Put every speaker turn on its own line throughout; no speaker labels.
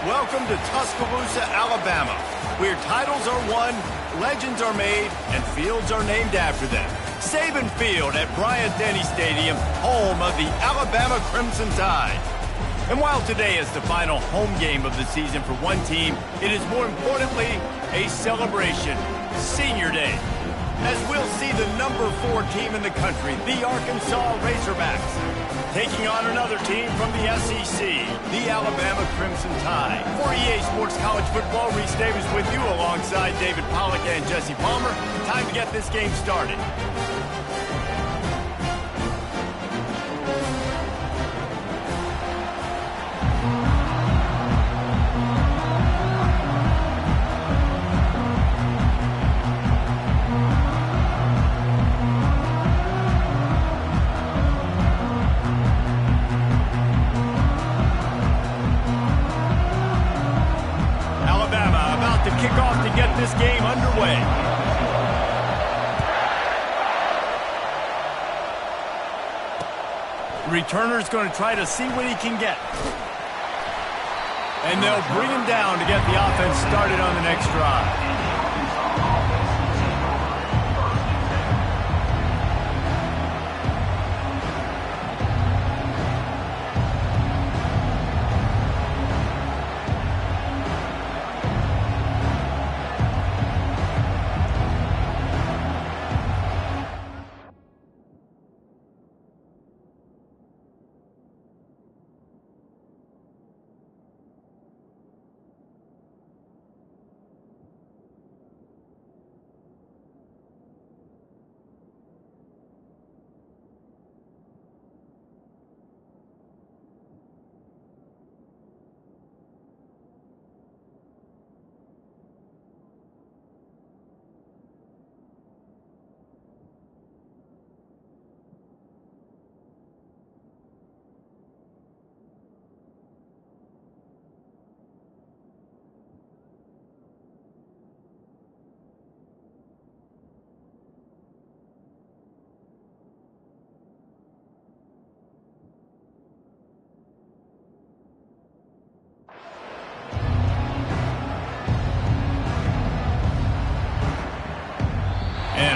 Welcome to Tuscaloosa, Alabama, where titles are won, legends are made, and fields are named after them. Saban Field at Bryant-Denny Stadium, home of the Alabama Crimson Tide. And while today is the final home game of the season for one team, it is more importantly a celebration, Senior Day. As we'll see the number 4 team in the country, the Arkansas Razorbacks, taking on another team from the SEC, the Alabama Crimson Tide. For EA Sports College Football, Reese Davis with you alongside David Pollack and Jesse Palmer. Time to get this game started. This game underway. Returner's going to try to see what he can get. And they'll bring him down to get the offense started on the next drive.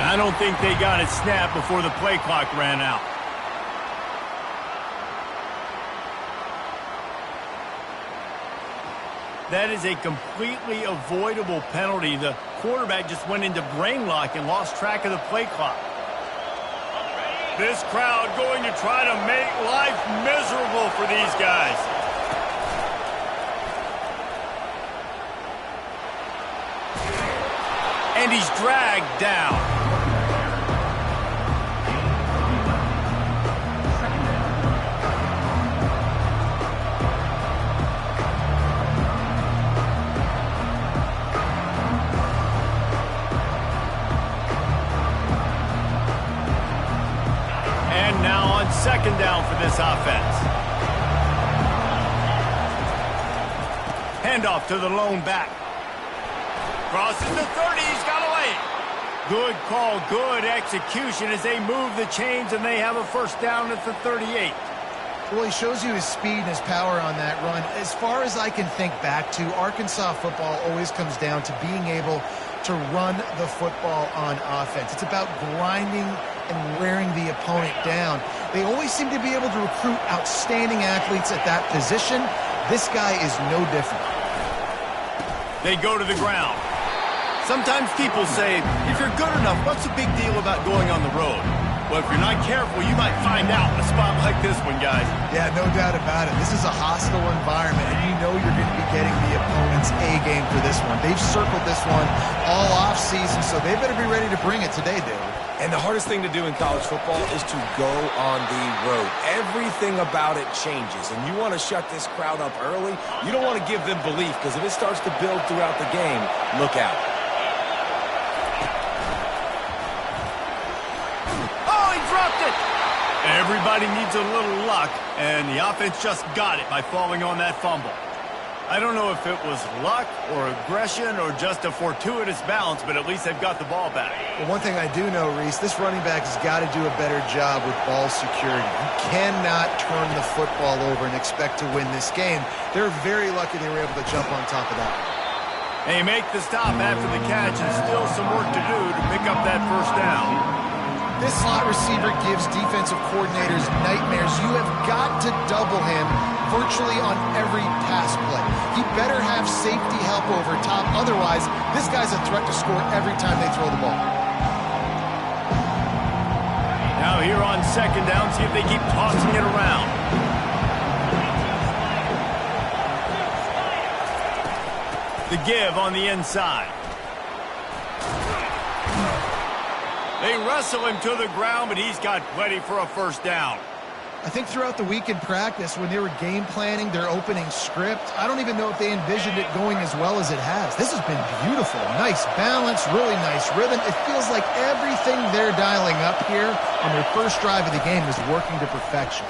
I don't think they got it snapped before the play clock ran out. That is a completely avoidable penalty. The quarterback just went into brain lock and lost track of the play clock. This crowd going to try to make life miserable for these guys. And he's dragged down. Second down for this offense. Handoff to the lone back. Crosses the 30, he's got away. Good call, good execution as they move the chains and they have a first down at the 38.
Well, he shows you his speed and his power on that run. As far as I can think back to, Arkansas football always comes down to being able to run the football on offense. It's about grinding and wearing the opponent down. They always seem to be able to recruit outstanding athletes at that position. This guy is no different.
They go to the ground. Sometimes people say, if you're good enough, what's the big deal about going on the road? Well, if you're not careful, you might find out in a spot like this one, guys.
Yeah, no doubt about it. This is a hostile environment, and you know you're going to be getting the opponent's A game for this one. They've circled this one all off-season, so they better be ready to bring it today, David.
And the hardest thing to do in college football is to go on the road. Everything about it changes, and you want to shut this crowd up early. You don't want to give them belief, because if it starts to build throughout the game, look out.
Oh, he dropped it! Everybody needs a little luck, and the offense just got it by falling on that fumble. I don't know if it was luck or aggression or just a fortuitous bounce, but at least they've got the ball back.
Well, one thing I do know, Reese, this running back has got to do a better job with ball security. You cannot turn the football over and expect to win this game. They're very lucky they were able to jump on top of that.
They make the stop after the catch and still some work to do to pick up that first down.
This slot receiver gives defensive coordinators nightmares. You have got to double him virtually on every pass play. He better have safety help over top. Otherwise, this guy's a threat to score every time they throw the ball.
Now here on second down, see if they keep tossing it around. The give on the inside. They wrestle him to the ground, but he's got plenty for a first down.
I think throughout the week in practice, when they were game planning their opening script, I don't even know if they envisioned it going as well as it has. This has been beautiful. Nice balance, really nice rhythm. It feels like everything they're dialing up here on their first drive of the game is working to perfection.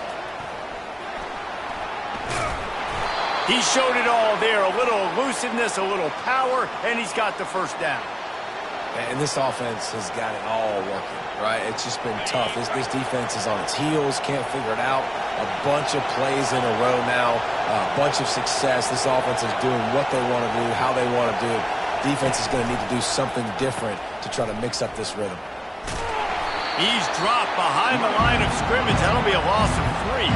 He showed it all there. A little elusiveness, a little power, and he's got the first down.
And this offense has got it all working, right? It's just been tough. This defense is on its heels, can't figure it out. A bunch of plays in a row now, a bunch of success. This offense is doing what they want to do, how they want to do it. Defense is going to need to do something different to try to mix up this rhythm.
He's dropped behind the line of scrimmage. That'll be a loss of 3.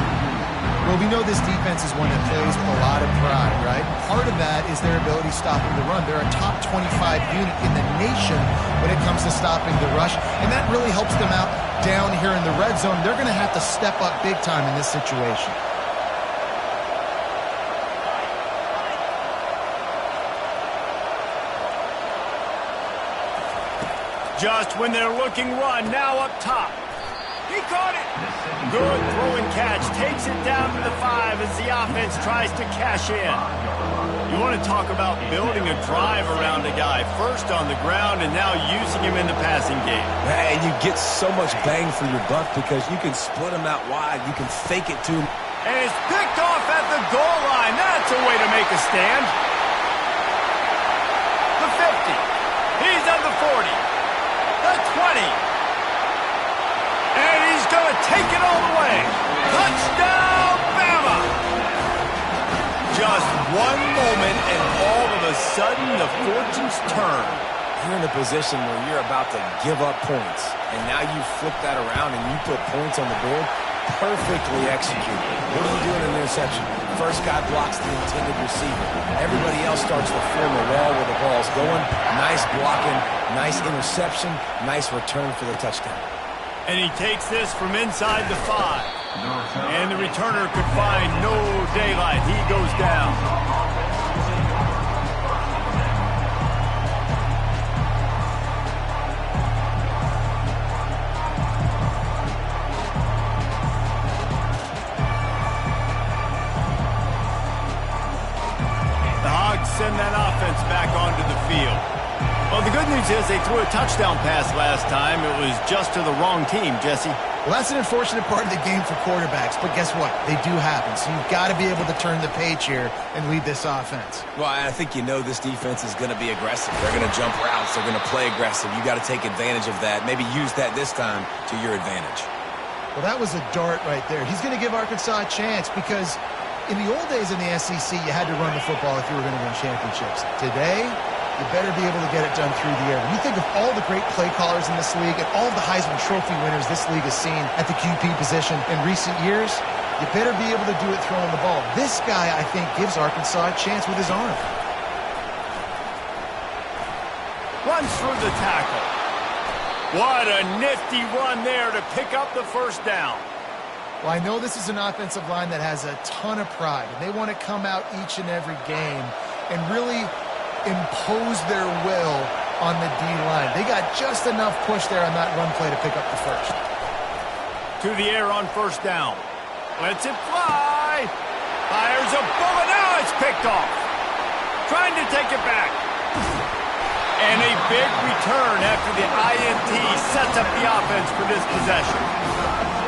Well, we know this defense is one that plays with a lot of pride, right? Part of that is their ability stopping the run. They're a top 25 unit in the nation when it comes to stopping the rush, and that really helps them out down here in the red zone. They're going to have to step up big time in this situation.
Just when they're looking run, now up top. He caught it. Good throw and catch. Takes it down to the 5 as the offense tries to cash in. You want to talk about building a drive around a guy. First on the ground and now using him in the passing game.
And you get so much bang for your buck because you can split him out wide. You can fake it to him.
And it's picked off at the goal line. That's a way to make a stand. The 50. He's at the 40. The 20. And he's going to take it all the way. Touchdown, Bama! Just one moment, and all of a sudden, the fortunes turn.
You're in a position where you're about to give up points, and now you flip that around and you put points on the board. Perfectly executed. What are you doing in the interception? First guy blocks the intended receiver. Everybody else starts to form a wall where the ball's going. Nice blocking, nice interception, nice return for the touchdown.
And he takes this from inside the 5. And the returner could find no daylight. He goes down. The Hogs send that offense back onto the field. Well, the good news is they threw a touchdown pass last time. It was just to the wrong team, Jesse.
Well, that's an unfortunate part of the game for quarterbacks, but guess what? They do happen, so you've got to be able to turn the page here and lead this offense.
Well, I think you know this defense is going to be aggressive. They're going to jump routes. They're going to play aggressive. You got to take advantage of that. Maybe use that this time to your advantage.
Well, that was a dart right there. He's going to give Arkansas a chance because in the old days in the SEC, you had to run the football if you were going to win championships. Today, you better be able to get it done through the air. When you think of all the great play callers in this league and all the Heisman Trophy winners this league has seen at the QB position in recent years, you better be able to do it throwing the ball. This guy, I think, gives Arkansas a chance with his arm.
Runs through the tackle. What a nifty run there to pick up the first down.
Well, I know this is an offensive line that has a ton of pride, and they want to come out each and every game and really impose their will on the D-line. They got just enough push there on that run play to pick up the first.
To the air on first down. Lets it fly. Fires a bullet. Now it's picked off. Trying to take it back. And a big return after the INT sets up the offense for this possession.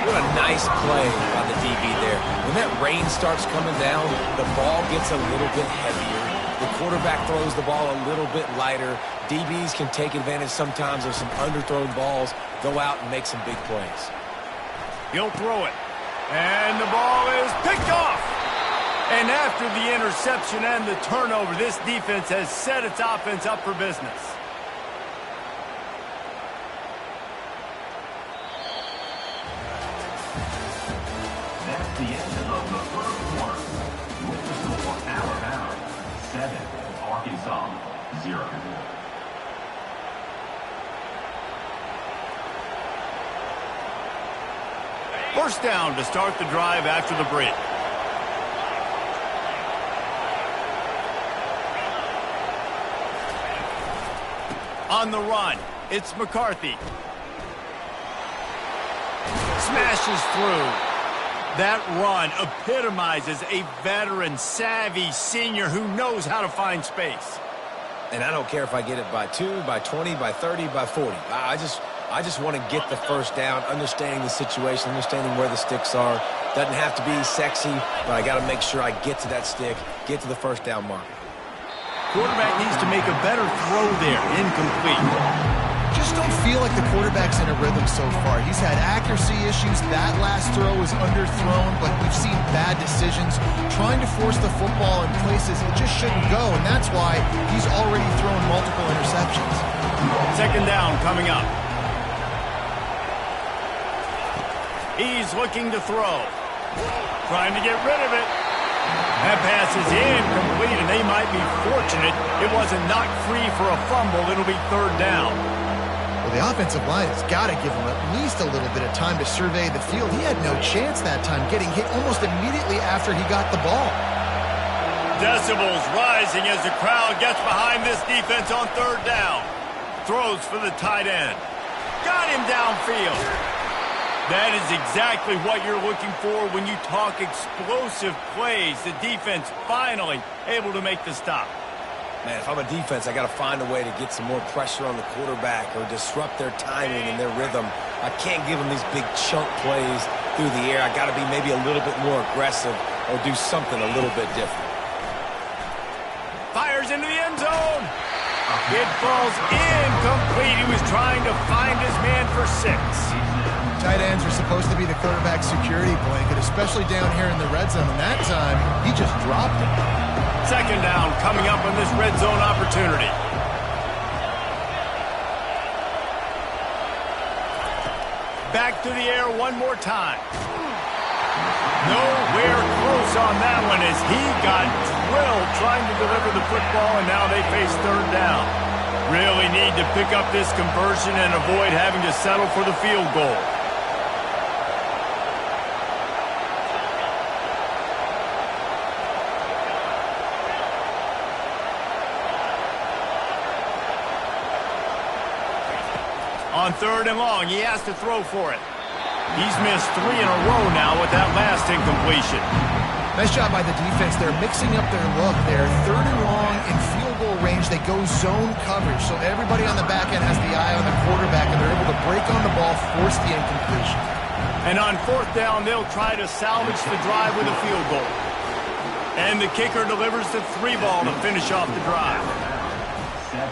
What a nice play by the DB there. When that rain starts coming down, the ball gets a little bit heavier. The quarterback throws the ball a little bit lighter. DBs can take advantage sometimes of some underthrown balls, go out and make some big plays.
He'll throw it. And the ball is picked off. And after the interception and the turnover, this defense has set its offense up for business.
That's the end of the first quarter. With the score, Alabama 7, Arkansas 0.
First down to start the drive after the break. On the run, it's McCarthy. Smashes through. That run epitomizes a veteran, savvy senior who knows how to find space.
And I don't care if I get it by 2, by 20, by 30, by 40. I just want to get the first down, understanding the situation, understanding where the sticks are. Doesn't have to be sexy, but I got to make sure I get to that stick, get to the first down mark.
Quarterback needs to make a better throw there. Incomplete.
Just don't feel like the quarterback's in a rhythm so far. He's had accuracy issues. That last throw was underthrown, but we've seen bad decisions. Trying to force the football in places it just shouldn't go, and that's why he's already thrown multiple interceptions.
Second down coming up. He's looking to throw. Trying to get rid of it. That pass is incomplete, and they might be fortunate it wasn't knocked free for a fumble. It'll be third down.
Well, the offensive line has got to give him at least a little bit of time to survey the field. He had no chance that time, getting hit almost immediately after he got the ball.
Decibels rising as the crowd gets behind this defense on third down. Throws for the tight end. Got him downfield. That is exactly what you're looking for when you talk explosive plays. The defense finally able to make the stop.
Man, if I'm a defense, I got to find a way to get some more pressure on the quarterback or disrupt their timing and their rhythm. I can't give them these big chunk plays through the air. I got to be maybe a little bit more aggressive or do something a little bit different.
Fires into the end zone. It falls incomplete. He was trying to find his man for 6.
Tight ends are supposed to be the quarterback's security blanket, especially down here in the red zone. And that time, he just dropped it.
Second down coming up on this red zone opportunity. Back to the air one more time. Nowhere close on that one as he got drilled trying to deliver the football, and now they face third down. Really need to pick up this conversion and avoid having to settle for the field goal. On third and long, he has to throw for it. He's missed 3 in a row now with that last incompletion.
Nice job by the defense. They're mixing up their look there. Third and long in field goal range. They go zone coverage, so everybody on the back end has the eye on the quarterback, and they're able to break on the ball, force the incompletion.
And on fourth down, they'll try to salvage the drive with a field goal. And the kicker delivers the 3 ball to finish off the drive.
7,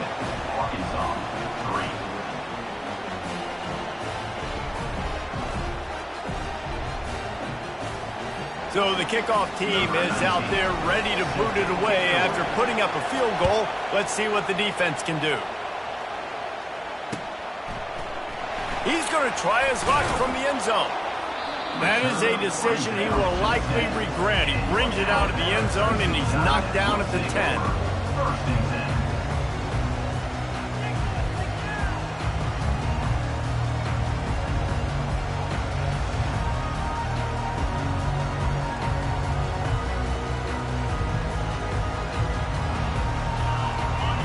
Arkansas 3.
So the kickoff team is out there ready to boot it away after putting up a field goal. Let's see what the defense can do. He's going to try his luck from the end zone. That is a decision he will likely regret. He brings it out of the end zone, and he's knocked down at the 10.
First and 10.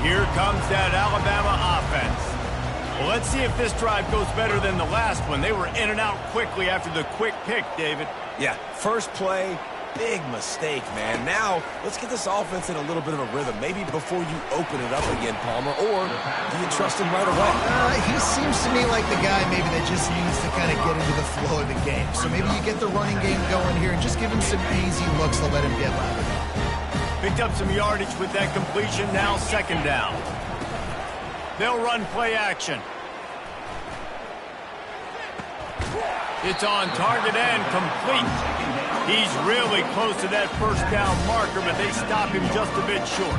Here comes that Alabama offense. Well, let's see if this drive goes better than the last one. They were in and out quickly after the quick pick, David.
Yeah, first play, big mistake, man. Now, let's get this offense in a little bit of a rhythm. Maybe before you open it up again, Palmer, or do you trust him right away?
He seems to me like the guy maybe that just needs to kind of get into the flow of the game. So maybe you get the running game going here and just give him some easy looks to let him get lathered up.
Picked up some yardage with that completion, now second down. They'll run play action. It's on target and complete. He's really close to that first down marker, but they stop him just a bit short.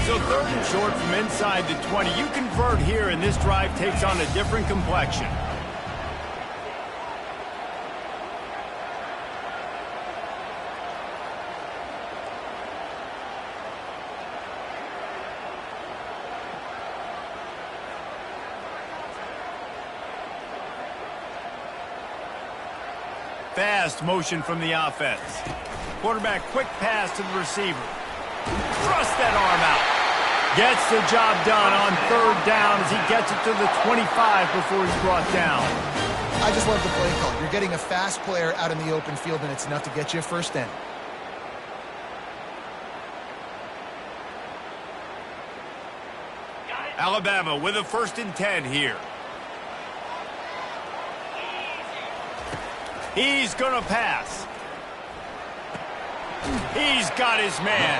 So third and short from inside the 20. You convert here, and this drive takes on a different complexion. Fast motion from the offense. Quarterback quick pass to the receiver. Thrust that arm out. Gets the job done on third down as he gets it to the 25 before he's brought down.
I just love the play call. You're getting a fast player out in the open field, and it's enough to get you a first down.
Alabama with a 1st and 10 here. He's going to pass. He's got his man.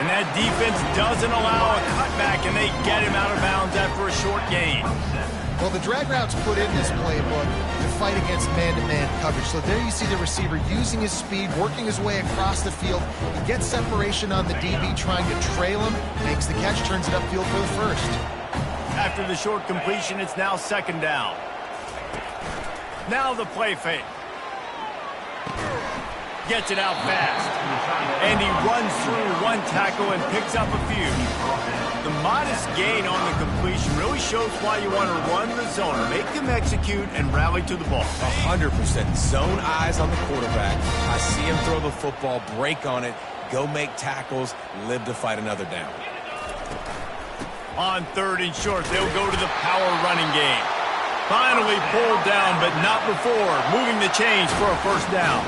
And that defense doesn't allow a cutback, and they get him out of bounds after a short gain.
Well, the drag route's put in this playbook to fight against man-to-man coverage. So there you see the receiver using his speed, working his way across the field. He gets separation on the DB trying to trail him, makes the catch, turns it upfield for the first.
After the short completion, it's now second down. Now the play fake. Gets it out fast. And he runs through one tackle and picks up a few. The modest gain on the completion really shows why you want to run the zone, make them execute, and rally to the ball.
100%. Zone eyes on the quarterback. I see him throw the football, break on it, go make tackles, live to fight another down.
On third and short, they'll go to the power running game. Finally pulled down, but not before moving the chains for a first down.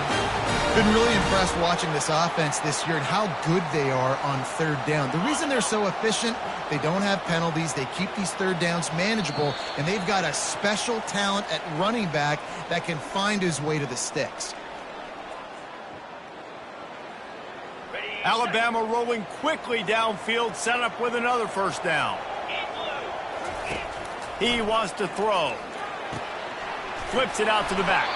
Been really impressed watching this offense this year and how good they are on third down. The reason they're so efficient, they don't have penalties, they keep these third downs manageable, and they've got a special talent at running back that can find his way to the sticks.
Alabama rolling quickly downfield, set up with another first down. He wants to throw. Flips it out to the back.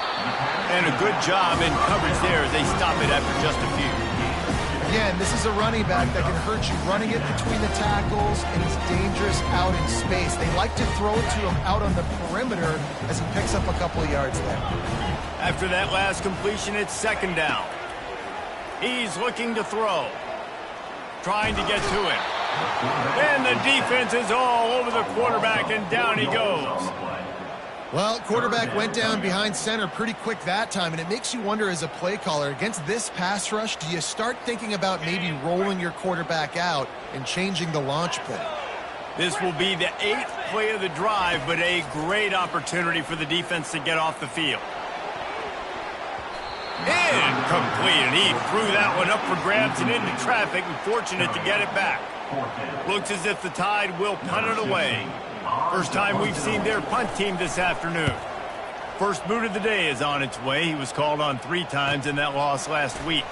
And a good job in coverage there as they stop it after just a few.
Again, this is a running back that can hurt you running it between the tackles, and he's dangerous out in space. They like to throw it to him out on the perimeter as he picks up a couple of yards there.
After that last completion, it's second down. He's looking to throw. Trying to get to him. And the defense is all over the quarterback, and down he goes.
Well, quarterback went down behind center pretty quick that time, and it makes you wonder as a play caller, against this pass rush, do you start thinking about maybe rolling your quarterback out and changing the launch play?
This will be the 8th play of the drive, but a great opportunity for the defense to get off the field. Incomplete, and he threw that one up for grabs and into traffic, and fortunate to get it back. Looks as if the Tide will punt it away. First time we've seen their punt team this afternoon. First boot of the day is on its way. He was called on 3 times in that loss last week.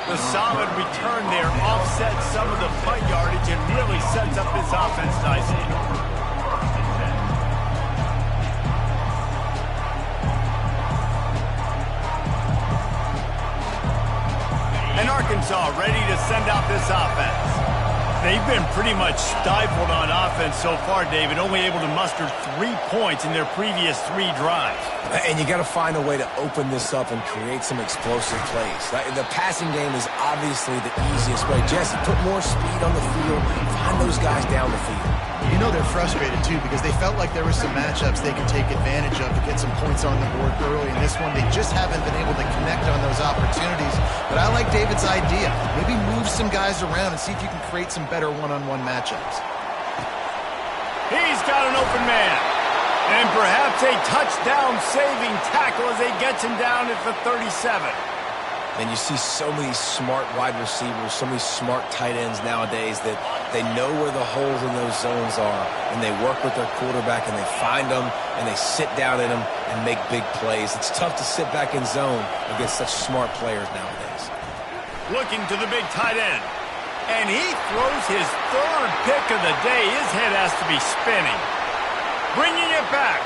The solid return there offsets some of the punt yardage and really sets up this offense nicely. And Arkansas ready to send out this offense. They've been pretty much stifled on offense so far, David, only able to muster 3 points in their previous 3 drives.
And you got to find a way to open this up and create some explosive plays. The passing game is obviously the easiest way. Jesse, put more speed on the field, find those guys down the field.
You know they're frustrated, too, because they felt like there were some matchups they could take advantage of to get some points on the board early. In this one, they just haven't been able to connect on those opportunities. But I like David's idea. Maybe move some guys around and see if you can create some better one-on-one matchups.
He's got an open man. And perhaps a touchdown-saving tackle as they gets him down at the 37.
And you see so many smart wide receivers, so many smart tight ends nowadays that they know where the holes in those zones are, and they work with their quarterback, and they find them, and they sit down in them and make big plays. It's tough to sit back in zone against such smart players nowadays.
Looking to the big tight end. And he throws his third pick of the day. His head has to be spinning. Bringing it back.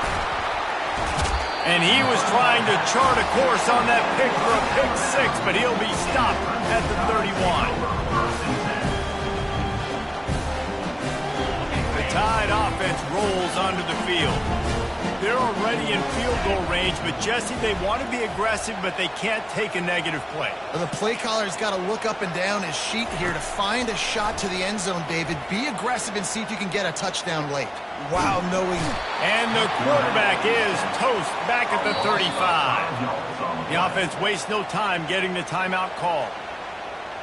And he was trying to chart a course on that pick for a pick six, but he'll be stopped at the 31. The Tide offense rolls onto the field. They're already in field goal range, but Jesse, they want to be aggressive, but they can't take a negative play.
Well, the play caller's got to look up and down his sheet here to find a shot to the end zone, David. Be aggressive and see if you can get a touchdown late.
Wow, knowing.
And the quarterback is toast back at the 35. The offense wastes no time getting the timeout call.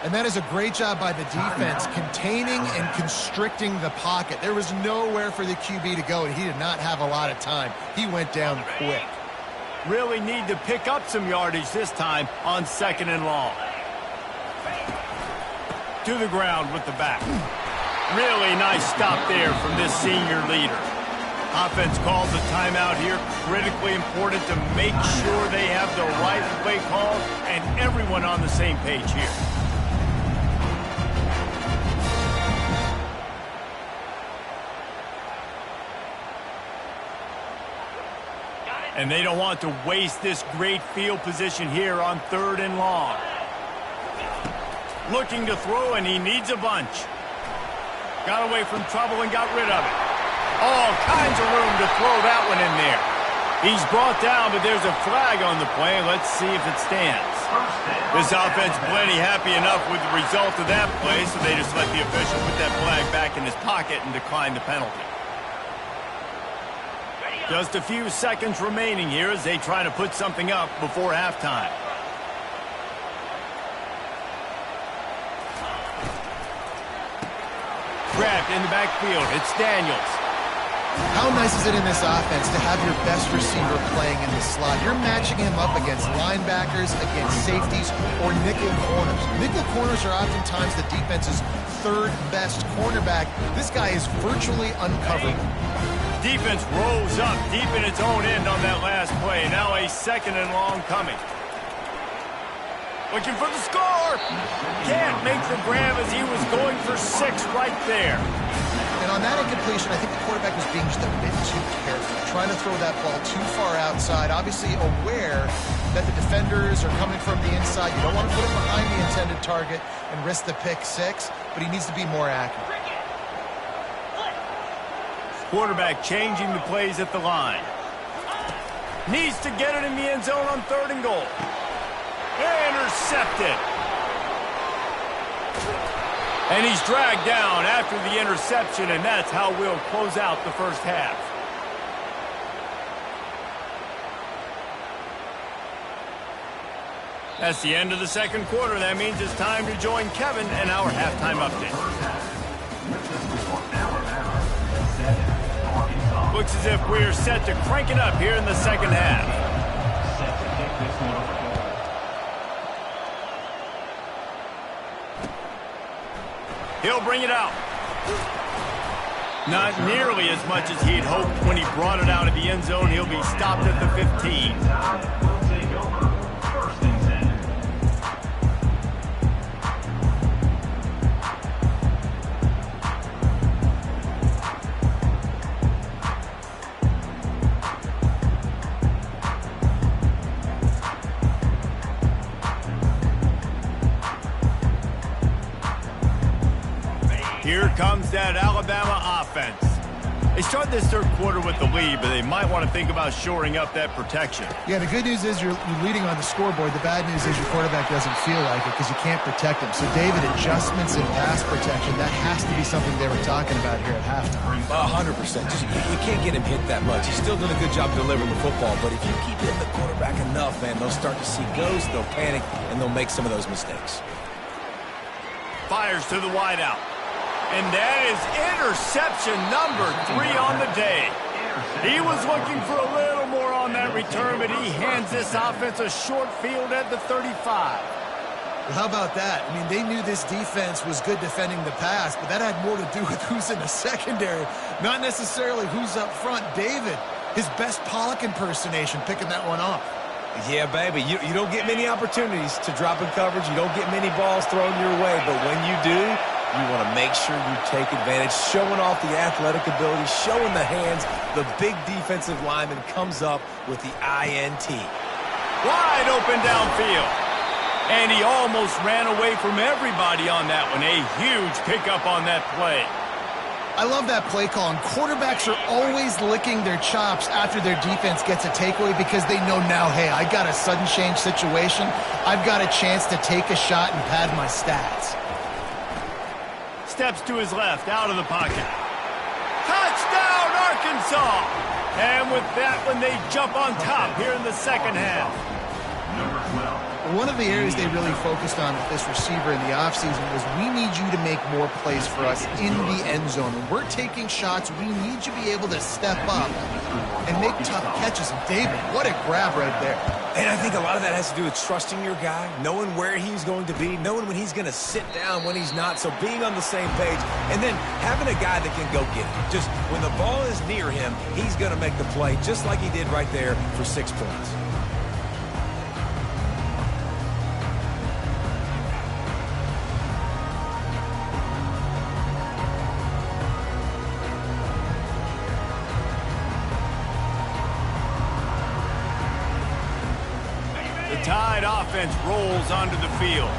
And that is a great job by the defense, containing and constricting the pocket. There was nowhere for the QB to go, and he did not have a lot of time. He went down quick.
Really need to pick up some yardage this time on 2nd and long. To the ground with the back. Really nice stop there from this senior leader. Offense calls a timeout here. Critically important to make sure they have the right play call and everyone on the same page here. And they don't want to waste this great field position here on 3rd and long. Looking to throw, and he needs a bunch. Got away from trouble and got rid of it. All kinds of room to throw that one in there. He's brought down, but there's a flag on the play. Let's see if it stands. This offense plenty happy enough with the result of that play, so they just let the official put that flag back in his pocket and decline the penalty. Just a few seconds remaining here as they try to put something up before halftime. Grabbed in the backfield. It's Daniels.
How nice is it in this offense to have your best receiver playing in the slot? You're matching him up against linebackers, against safeties, or nickel corners. Nickel corners are oftentimes the defense's 3rd best cornerback. This guy is virtually uncoverable.
Defense rolls up deep in its own end on that last play. Now a 2nd and long coming. Looking for the score. Can't make the grab as he was going for 6 right there.
And on that incompletion, I think the quarterback was being just a bit too careful, trying to throw that ball too far outside, obviously aware that the defenders are coming from the inside. You don't want to put it behind the intended target and risk the pick 6, but he needs to be more accurate.
Quarterback changing the plays at the line. Needs to get it in the end zone on 3rd and goal. Intercepted. And he's dragged down after the interception, and that's how we'll close out the first half. That's the end of the 2nd quarter. That means it's time to join Kevin and our halftime update. Looks as if we're set to crank it up here in the 2nd half. He'll bring it out. Not nearly as much as he'd hoped when he brought it out of the end zone. He'll be stopped at the 15. Here comes that Alabama offense. They start this 3rd quarter with the lead, but they might want to think about shoring up that protection.
Yeah, the good news is you're leading on the scoreboard. The bad news is your quarterback doesn't feel like it because you can't protect him. So, David, adjustments in pass protection, that has to be something they were talking about here at halftime.
100%. You can't get him hit that much. He's still doing a good job delivering the football, but if you keep hitting the quarterback enough, man, they'll start to see ghosts, they'll panic, and they'll make some of those mistakes.
Fires to the wideout. And that is interception number 3 on the day. He was looking for a little more on that return, but he hands this offense a short field at the 35.
Well, how about that? I mean, they knew this defense was good defending the pass, but that had more to do with who's in the secondary, not necessarily who's up front. David, his best Pollock impersonation, picking that one off.
Yeah, baby, you don't get many opportunities to drop in coverage. You don't get many balls thrown your way, but when you do, you want to make sure you take advantage, showing off the athletic ability, showing the hands. The big defensive lineman comes up with the INT.
Wide open downfield. And he almost ran away from everybody on that one. A huge pickup on that play.
I love that play call, and quarterbacks are always licking their chops after their defense gets a takeaway because they know now, hey, I got a sudden change situation. I've got a chance to take a shot and pad my stats.
Steps to his left, out of the pocket. Touchdown, Arkansas! And with that one, they jump on top here in the second half.
Number 12.
One of the areas they really focused on with this receiver in the offseason was we need you to make more plays for us in the end zone. When we're taking shots, we need you to be able to step up and make tough catches. And David, what a grab right there.
And I think a lot of that has to do with trusting your guy, knowing where he's going to be, knowing when he's going to sit down, when he's not. So being on the same page, and then having a guy that can go get it. Just when the ball is near him, he's going to make the play just like he did right there for 6 points.
Tide offense rolls onto the field.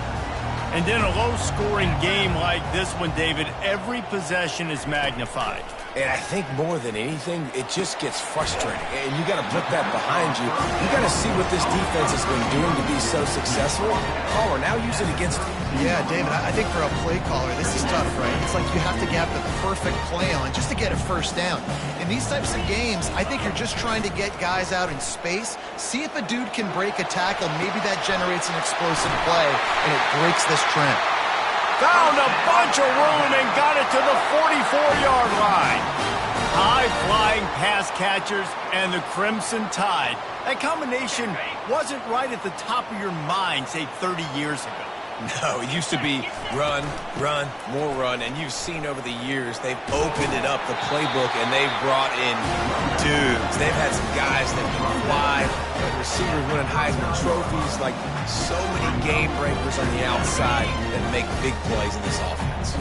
And in a low-scoring game like this one, David, every possession is magnified.
And I think more than anything, it just gets frustrating. And you got to put that behind you. You got to see what this defense has been doing to be so successful. Caller, now use it against them.
Yeah, David, I think for a play caller, this is tough, right? It's like you have to get the perfect play on just to get a first down. In these types of games, I think you're just trying to get guys out in space, see if a dude can break a tackle. Maybe that generates an explosive play, and it breaks this trend.
Found a bunch of room and got it to the 44-yard line. High-flying pass catchers and the Crimson Tide. That combination wasn't right at the top of your mind, say, 30 years ago.
No, it used to be run, run, more run, and you've seen over the years they've opened it up, the playbook, and they've brought in dudes. They've had some guys that can fly, receivers winning Heisman trophies, like so many game breakers on the outside that make big plays in this offense.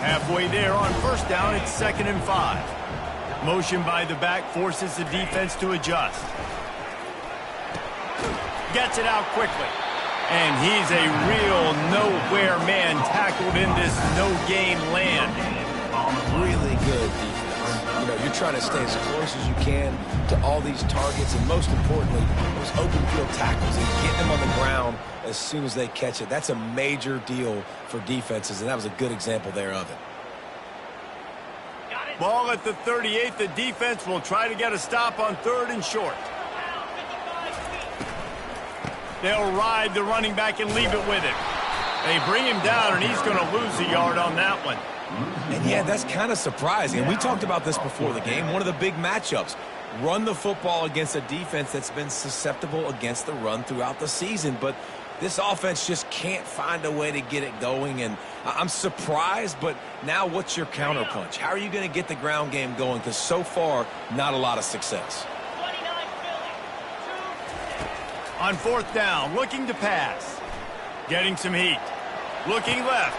Halfway there on first down, it's 2nd and 5. Motion by the back forces the defense to adjust. Gets it out quickly. And he's a real nowhere man tackled in this no-gain land.
Really good defense. You know, you're trying to stay as close as you can to all these targets, and most importantly, those open field tackles and getting them on the ground as soon as they catch it. That's a major deal for defenses, and that was a good example there of it.
Ball at the 38. The defense will try to get a stop on 3rd and short. They'll ride the running back and leave it with him. They bring him down, and he's going to lose a yard on that one.
And, yeah, that's kind of surprising. And we talked about this before the game. One of the big matchups. Run the football against a defense that's been susceptible against the run throughout the season. But this offense just can't find a way to get it going. And I'm surprised, but now what's your counterpunch? How are you going to get the ground game going? Because so far, not a lot of success.
On 4th down, looking to pass. Getting some heat. Looking left.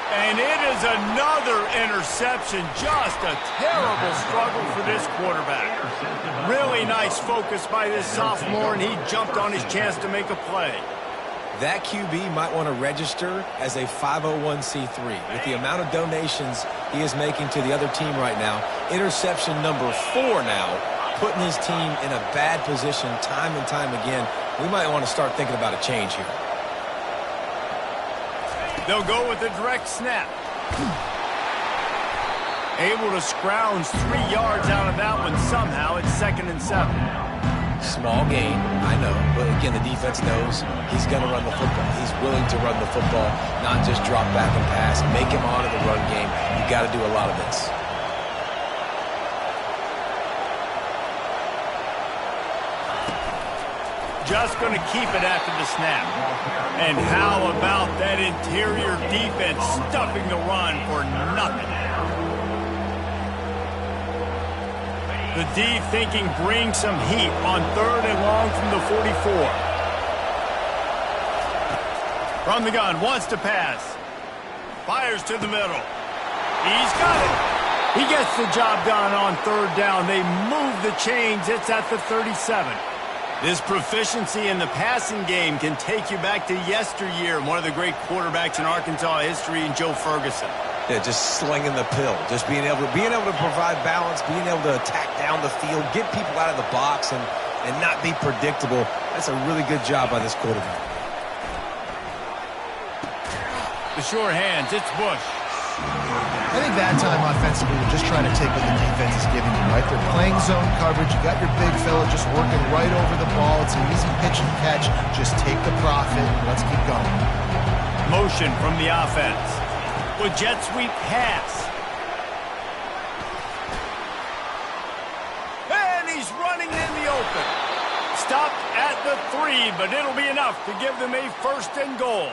And it is another interception. Just a terrible struggle for this quarterback. Really nice focus by this sophomore, and he jumped on his chance to make a play.
That QB might want to register as a 501c3. With the amount of donations he is making to the other team right now, interception number 4 now, putting his team in a bad position time and time again. We might want to start thinking about a change here.
They'll go with a direct snap. Able to scrounge 3 yards out of that one somehow. It's 2nd and 7.
Small gain, I know. But again, the defense knows he's going to run the football. He's willing to run the football, not just drop back and pass. Make him honor the run game. You got to do a lot of this.
just going to keep it after the snap. And how about that interior defense stuffing the run for nothing? The D thinking bring some heat on 3rd and long from the 44. From the gun, wants to pass. Fires to the middle. He's got it. He gets the job done on 3rd down. They move the chains. It's at the 37. This proficiency in the passing game can take you back to yesteryear, one of the great quarterbacks in Arkansas history, in Joe Ferguson.
Yeah, just slinging the pill, just being able to provide balance, being able to attack down the field, get people out of the box, and not be predictable. That's a really good job by this quarterback.
The sure hands, it's Bush.
I think that time offensively, they're just trying to take what the defense is giving you, right? They're playing zone coverage. You got your big fella just working right over the ball. It's an easy pitch and catch. Just take the profit. Let's keep going.
Motion from the offense. With jet sweep pass. And he's running in the open. Stopped at the 3, but it'll be enough to give them a 1st and goal.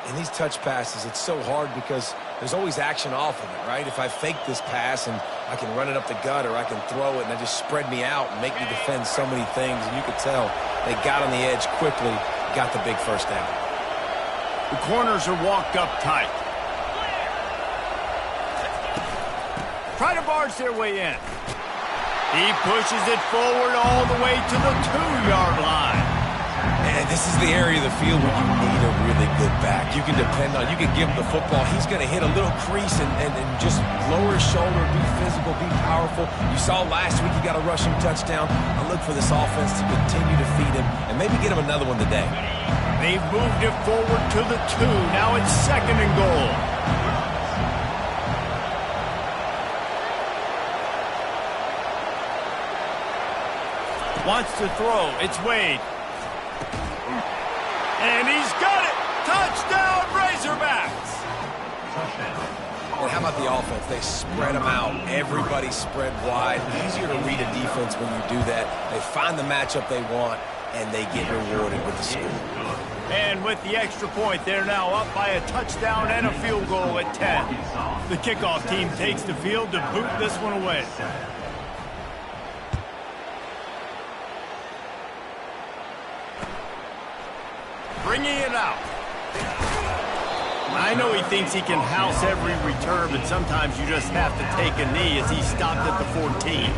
In these touch passes, it's so hard because there's always action off of it, right? If I fake this pass and I can run it up the gut or I can throw it and they just spread me out and make me defend so many things, and you could tell they got on the edge quickly, got the big 1st down.
The corners are walked up tight. Try to barge their way in. He pushes it forward all the way to the 2-yard line.
And this is the area of the field where you need a really good back. You can depend on, you can give him the football. He's going to hit a little crease and just lower his shoulder, be physical, be powerful. You saw last week he got a rushing touchdown. I look for this offense to continue to feed him and maybe get him another one today.
They've moved it forward to the 2. Now it's 2nd and goal. Wants to throw. It's Wade. And he's got it! Touchdown, Razorbacks!
And how about the offense? They spread them out. Everybody spread wide. Easier to read a defense when you do that. They find the matchup they want, and they get rewarded with the score.
And with the extra point, they're now up by a touchdown and a field goal at 10. The kickoff team takes the field to boot this one away. Bringing it out. I know he thinks he can house every return, but sometimes you just have to take a knee as he stopped at the 14.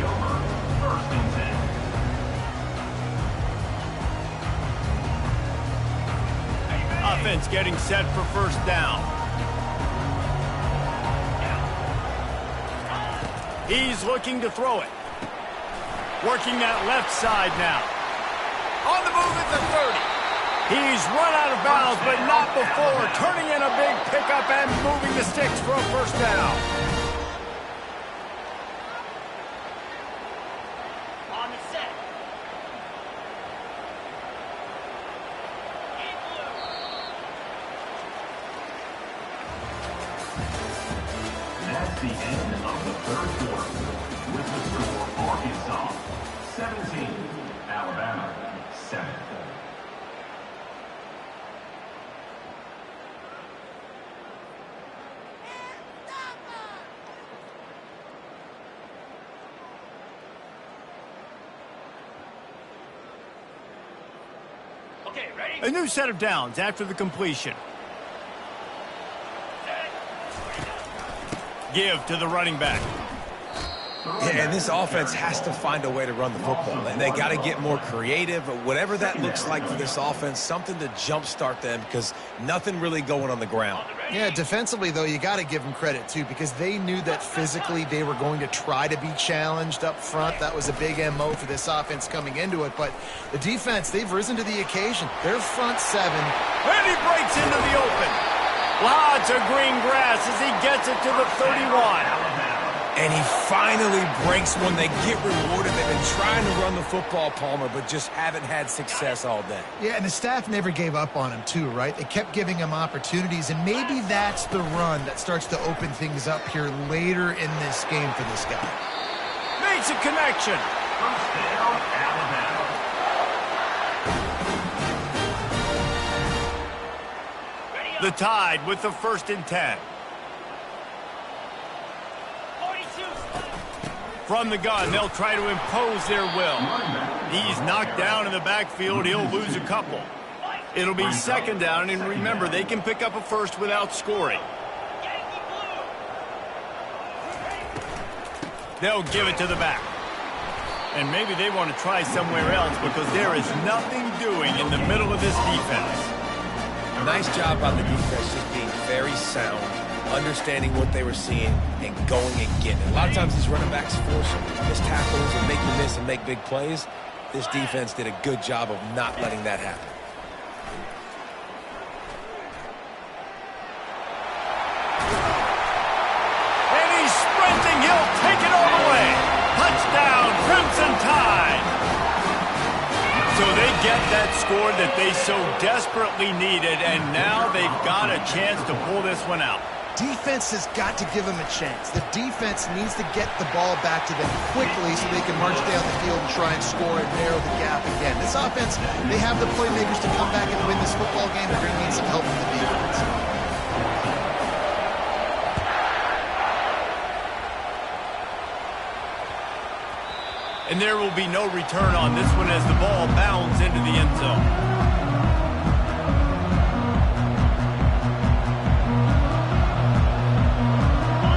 Offense getting set for 1st down. He's looking to throw it. Working that left side now. On the move at the 30. He's run out of bounds, but not before. Turning in a big pickup and moving the sticks for a 1st down.
On the set.
That's the end of the 3rd quarter. With the score, Arkansas 17, Alabama 7.
Okay, ready?
A new set of downs after the completion. Give to the running back.
Yeah, and this offense has to find a way to run the football. And they got to get more creative, whatever that looks like for this offense, something to jumpstart them because nothing really going on the ground.
Yeah, defensively, though, you got to give them credit, too, because they knew that physically they were going to try to be challenged up front. That was a big MO for this offense coming into it. But the defense, they've risen to the occasion. Their front 7.
And he breaks into the open. Lots of green grass as he gets it to the 31.
And he finally breaks one. They get rewarded. They've been trying to run the football, Palmer, but just haven't had success all day.
Yeah, and the staff never gave up on him, too, right? They kept giving him opportunities, and maybe that's the run that starts to open things up here later in this game for this guy.
Makes a connection.
1st down, Alabama.
The Tide with the 1st and 10. From the gun, they'll try to impose their will. He's knocked down in the backfield. He'll lose a couple. It'll be 2nd down, and remember, they can pick up a first without scoring. They'll give it to the back. And maybe they want to try somewhere else because there is nothing doing in the middle of this defense.
Nice job by the defense, just being very sound, understanding what they were seeing, and going and getting it. A lot of times these running backs force missed tackles and make you miss and make big plays. This defense did a good job of not letting that happen.
And he's sprinting. He'll take it all the way. Touchdown, Crimson Tide. So they get that score that they so desperately needed, and now they've got a chance to pull this one out.
Defense has got to give them a chance. The defense needs to get the ball back to them quickly so they can march down the field and try and score and narrow the gap again. This offense, they have the playmakers to come back and win this football game. They're going to need some help from the defense.
And there will be no return on this one as the ball bounds into the end zone.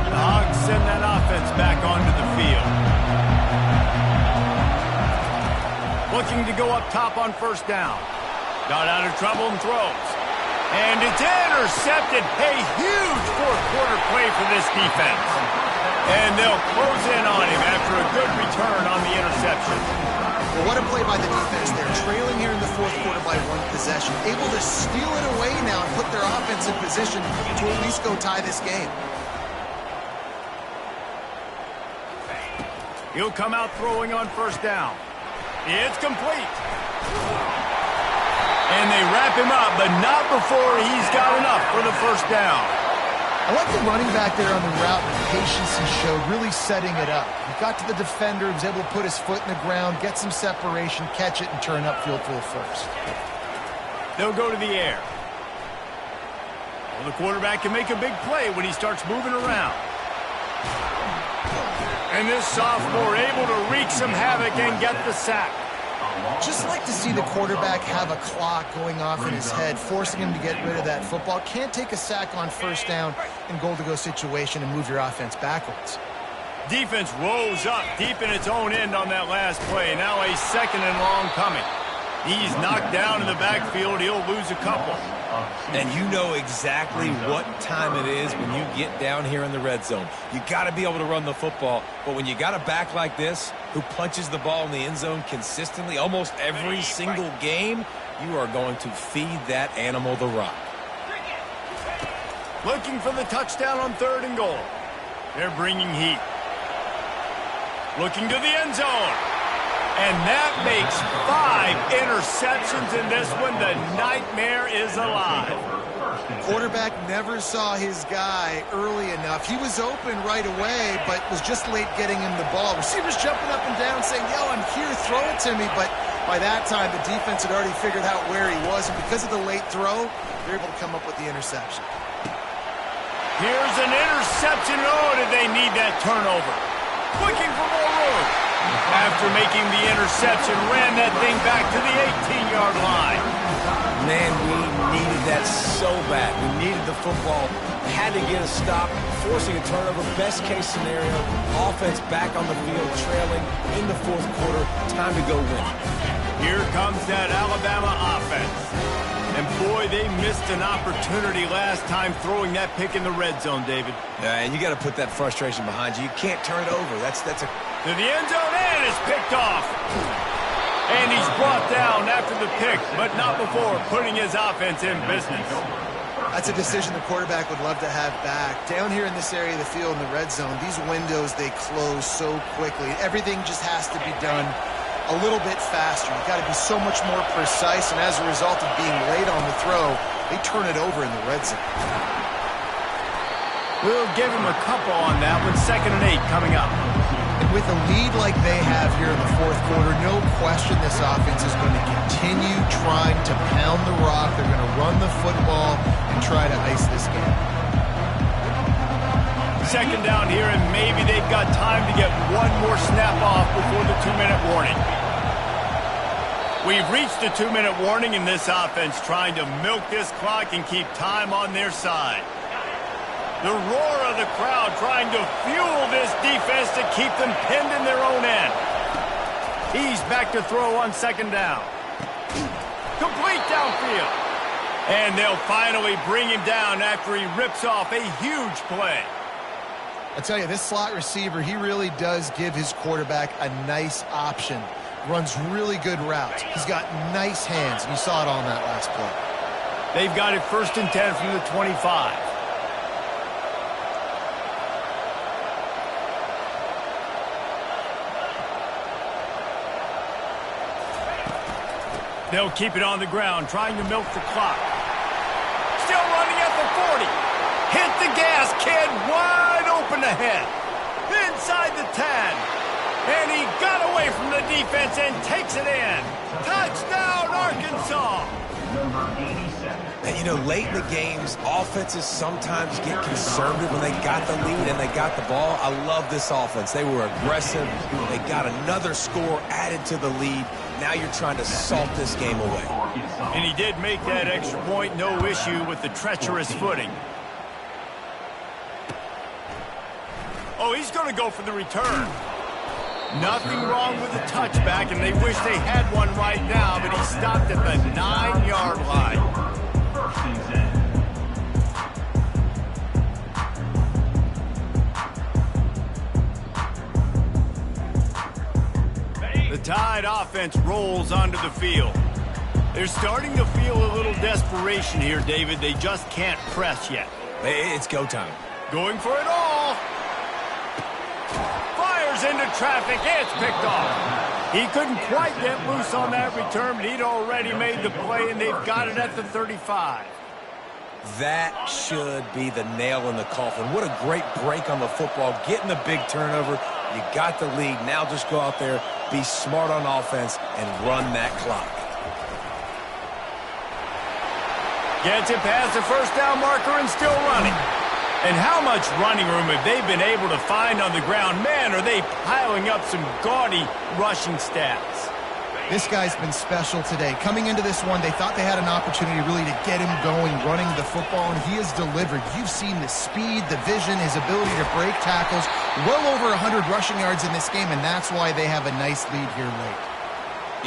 The Hogs send that offense back onto the field. Looking to go up top on 1st down. Got out of trouble and throws. And it's intercepted. A huge 4th-quarter play for this defense. And they'll close in on him after a good return on the interception.
Well, what a play by the defense. They're trailing here in the 4th quarter by 1 possession. Able to steal it away now and put their offense in position to at least go tie this game.
He'll come out throwing on 1st down. It's complete. And they wrap him up, but not before he's got enough for the 1st down.
I like the running back there on the route, the patience he showed, really setting it up. He got to the defender, was able to put his foot in the ground, get some separation, catch it, and turn upfield for the 1st.
They'll go to the air. Well, the quarterback can make a big play when he starts moving around. And this sophomore able to wreak some havoc and get the sack.
Just like to see the quarterback have a clock going off in his head, forcing him to get rid of that football. Can't take a sack on 1st down in goal-to-go situation and move your offense backwards.
Defense rolls up deep in its own end on that last play. Now a 2nd and long coming. He's knocked down in the backfield. He'll lose a couple.
And you know exactly what time it is when you get down here in the red zone. You got to be able to run the football. But when you got a back like this who punches the ball in the end zone consistently almost every single game, you are going to feed that animal the rock.
Looking for the touchdown on 3rd and goal. They're bringing heat. Looking to the end zone. And that makes 5 interceptions in this one. The nightmare is alive.
Quarterback never saw his guy early enough. He was open right away, but was just late getting him the ball. Receivers jumping up and down saying, yo, I'm here, throw it to me. But by that time, the defense had already figured out where he was. And because of the late throw, they're able to come up with the interception.
Here's an interception. Oh, did they need that turnover? Looking for more room. After making the interception, ran that thing back to the 18-yard line.
Man, we needed that so bad. We needed the football. Had to get a stop, forcing a turnover. Best case scenario, offense back on the field, trailing in the 4th quarter. Time to go win.
Here comes that Alabama offense. And boy, they missed an opportunity last time throwing that pick in the red zone, David.
And you got to put that frustration behind you. You can't turn it over. That's a...
To the end zone, and it's picked off. And he's brought down after the pick, but not before putting his offense in business.
That's a decision the quarterback would love to have back. Down here in this area of the field in the red zone, these windows, they close so quickly. Everything just has to be done a little bit faster. You've got to be so much more precise, and as a result of being late on the throw, they turn it over in the red zone.
We'll give him a couple on that one. 2nd and 8 coming up.
And with a lead like they have here in the fourth quarter, no question this offense is going to continue trying to pound the rock. They're going to run the football and try to ice this game.
Second down here, and maybe they've got time to get one more snap off before the 2-minute warning. We've reached the 2-minute warning in this offense, trying to milk this clock and keep time on their side. The roar of the crowd trying to fuel this defense to keep them pinned in their own end. He's back to throw on second down. Complete downfield. And they'll finally bring him down after he rips off a huge play.
I tell you, this slot receiver, he really does give his quarterback a nice option. Runs really good routes. He's got nice hands, and you saw it on that last play.
They've got it 1st and 10 from the 25. They'll keep it on the ground, trying to milk the clock. Still running at the 40. Hit the gas, kid. Wide open ahead. Inside the 10. And he got away from the defense and takes it in. Touchdown, Arkansas.
Number 87.
And, you know, late in the games, offenses sometimes get conservative when they got the lead and they got the ball. I love this offense. They were aggressive. They got another score added to the lead. Now you're trying to salt this game away.
And he did make that extra point, no issue with the treacherous footing. Oh, he's going to go for the return. Nothing wrong with the touchback, and they wish they had one right now, but he stopped at the 9-yard line.
First and 10.
The Tide offense rolls onto the field. They're starting to feel a little desperation here, David. They just can't press yet.
It's go time.
Going for it all. Fires into traffic. It's picked off. He couldn't quite get loose on that return, but he'd already made the play, and they've got it at the 35.
That should be the nail in the coffin. What a great break on the football. Getting the big turnover. You got the lead. Now just go out there, be smart on offense, and run that clock.
Gets it past the first down marker and still running. And how much running room have they been able to find on the ground? Man, are they piling up some gaudy rushing stats.
This guy's been special today. Coming into this one, they thought they had an opportunity really to get him going, running the football, and he has delivered. You've seen the speed, the vision, his ability to break tackles. Well over 100 rushing yards in this game, and that's why they have a nice lead here late.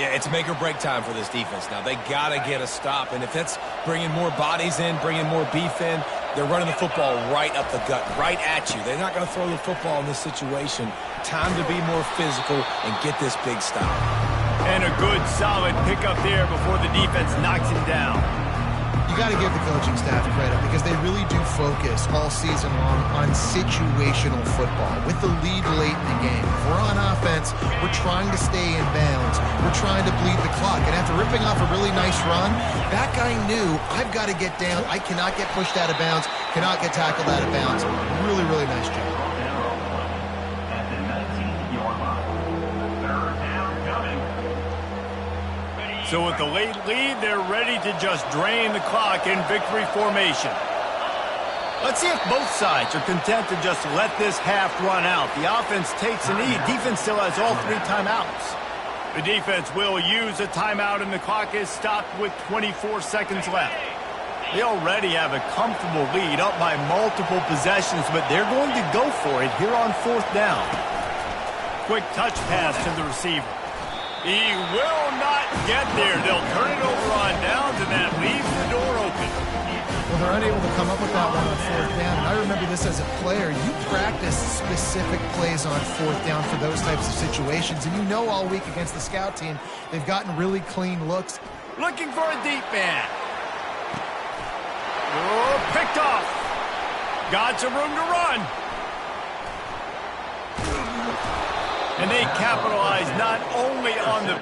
Yeah, it's make or break time for this defense now. They got to get a stop, and if that's bringing more bodies in, bringing more beef in, they're running the football right up the gut, right at you. They're not going to throw the football in this situation. Time to be more physical and get this big stop.
And a good, solid pickup there before the defense knocks him down.
You got to give the coaching staff credit because they really do focus all season long on situational football. With the lead late in the game, if we're on offense, we're trying to stay in bounds. We're trying to bleed the clock. And after ripping off a really nice run, that guy knew, I've got to get down. I cannot get pushed out of bounds, cannot get tackled out of bounds. Really, really nice job.
At the 19-yard line. Third down coming.
So with the late lead, they're ready to just drain the clock in victory formation. Let's see if both sides are content to just let this half run out. The offense takes a knee. Defense still has all 3 timeouts. The defense will use a timeout, and the clock is stopped with 24 seconds left. They already have a comfortable lead, up by multiple possessions, but they're going to go for it here on 4th down. Quick touch pass to the receiver. He will not get there. They'll turn it over on downs, and that leaves the door open.
Well, they're unable to come up with that one on 4th down. And I remember this as a player. You practice specific plays on 4th down for those types of situations. And you know all week against the scout team, they've gotten really clean looks.
Looking for a deep man. Oh, picked off. Got some room to run. And they capitalize not only on the